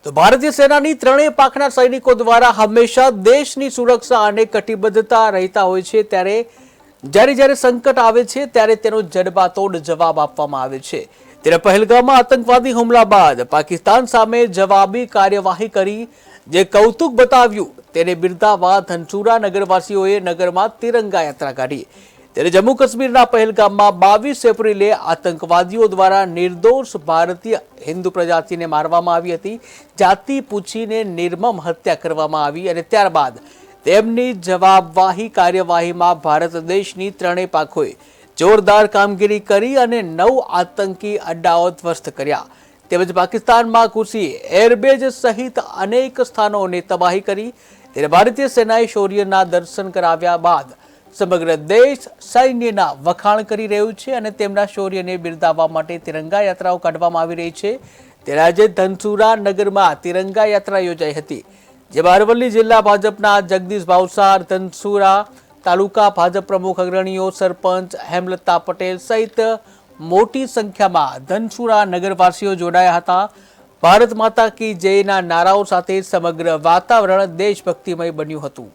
તો ભારતીય સેનાની ત્રણેય પાંખના સૈનિકો દ્વારા હંમેશા દેશની સુરક્ષા અને કટિબદ્ધતા રહેતા હોય છે, ત્યારે જ્યારે સંકટ આવે છે ત્યારે તેનો જડબાતોડ જવાબ આપવામાં આવે છે। ત્યારે પહેલગામમાં આતંકવાદી હુમલા બાદ પાકિસ્તાન સામે જવાબી કાર્યવાહી કરી જે કૌતુક બતાવ્યું તેને બિરદાવવા ધનસુરા નગરવાસીઓએ નગરમાં તિરંગા યાત્રા કાઢી। ત્યારે જમ્મુ કાશ્મીરના પહેલગામમાં 22 એપ્રિલે આતંકવાદીઓ દ્વારા નિર્દોષ ભારતીય હિન્દુ પ્રજાતિને મારવામાં આવી હતી। જાતિ પૂછીને નિર્મમ હત્યા કરવામાં આવી અને ત્યારબાદ તેમની જવાબવાહી કાર્યવાહીમાં ભારત દેશની ત્રણેય પાંખોએ જોરદાર કામગીરી કરી અને 9 આતંકી અડ્ડાઓ ધ્વસ્ત કર્યા। તેમજ પાકિસ્તાનમાં ઘૂસી એરબેઝ સહિત અનેક સ્થાનોને તબાહી કરી। ત્યારે ભારતીય સેનાએ શૌર્યના દર્શન કરાવ્યા બાદ સમગ્ર દેશ સૈન્યના વખાણ કરી રહ્યું છે અને તેમના શૌર્યને બિરદાવવા માટે તિરંગા યાત્રાઓ કાઢવામાં આવી રહી છે। ત્યારે આજે ધનસુરા નગરમાં તિરંગા યાત્રા યોજાઈ હતી, જેમાં અરવલ્લી જિલ્લા ભાજપના જગદીશ ભાવસાર, ધનસુરા તાલુકા ભાજપ પ્રમુખ, અગ્રણીઓ, સરપંચ હેમલતા પટેલ સહિત મોટી સંખ્યામાં ધનસુરા નગરવાસીઓ જોડાયા હતા। ભારત માતા કી જયના નારાઓ સાથે સમગ્ર વાતાવરણ દેશભક્તિમય બન્યું હતું।